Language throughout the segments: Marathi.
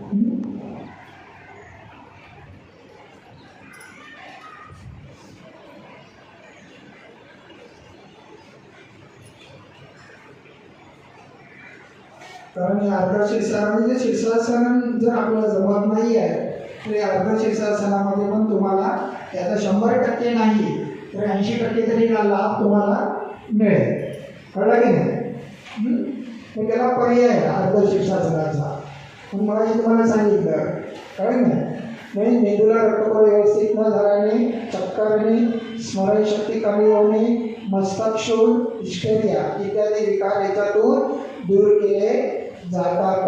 कारण या अर्ध शीर्षासनामध्ये शीर्षासन जर आपल्याला जमत नाही आहे तर या अर्ध शीर्षासनामध्ये पण तुम्हाला याचा 100% नाही तर 80% तरी लाभ तुम्हाला मिळेल. कळलं की नाही? मग त्याला पर्याय आहे अर्ध शीर्षासनाचा. मग मला तुम्हाला सांगितलं कळलं नाही. म्हणजे मेंदूला रक्तप्रवाह व्यवस्थित न झाल्याने, चक्कर येणे, स्मरणशक्ती कमी होणे, मस्तकशूल, हिस्टेरिया इत्यादी विकार याच्यातून दूर केले जातात.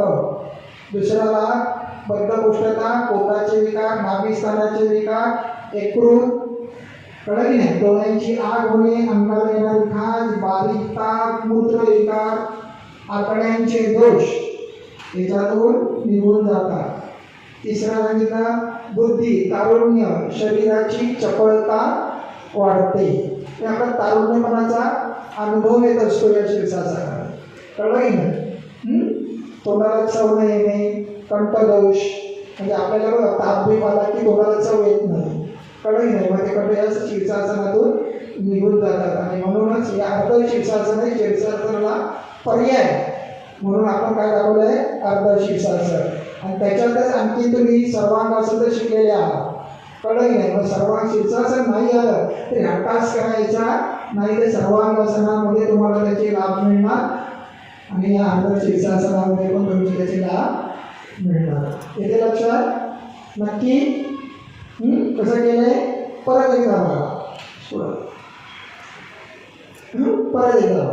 दुसरा लाभ बद्धकोष्ठता, पोटाचे विकार, नाभिस्थानाचे विकार, यकृत, कळलं की नाही, डोळ्यांची आग होणे, अंगाला येणारी खाज, बारीक ताप, मूत्रविकार, आतड्यांचे दोष याच्यातून निघून जातात. तिसरा सांगितला बुद्धी, तारुण्य, शरीराची चपळता वाढते. ते आपला तारुण्यपणाचा अनुभव येत असतो या शीर्षासनात. कळलं की नाही? तोंडाला चव न येणे, कंठदोष म्हणजे आपल्याला बघा ताप बीप आला की तोंडाला चव येत नाही. कळलं नाही? मग ते कंठ या शीर्षासनातून निघून जातात आणि म्हणूनच या अर्ध शीर्षासन शीर्षासनाला पर्याय म्हणून आपण काय दाखवलं आहे अर्ध शीर्षासन. आणि त्याच्यातच आणखी तुम्ही सर्वांगासन शिकलेले आहात. कळलं की नाही? मग सर्वांग शीर्षासन नाही आलं तर ह्या टास्क करायचा नाही तर सर्वांगासनामध्ये तुम्हाला त्याचे लाभ मिळणार आणि या अर्ध शीर्षासनामध्ये पण तुम्ही त्याचे लाभ मिळणार. येते लक्षात? नक्की कसं केलंय परत एकदा बघा. परत एकदा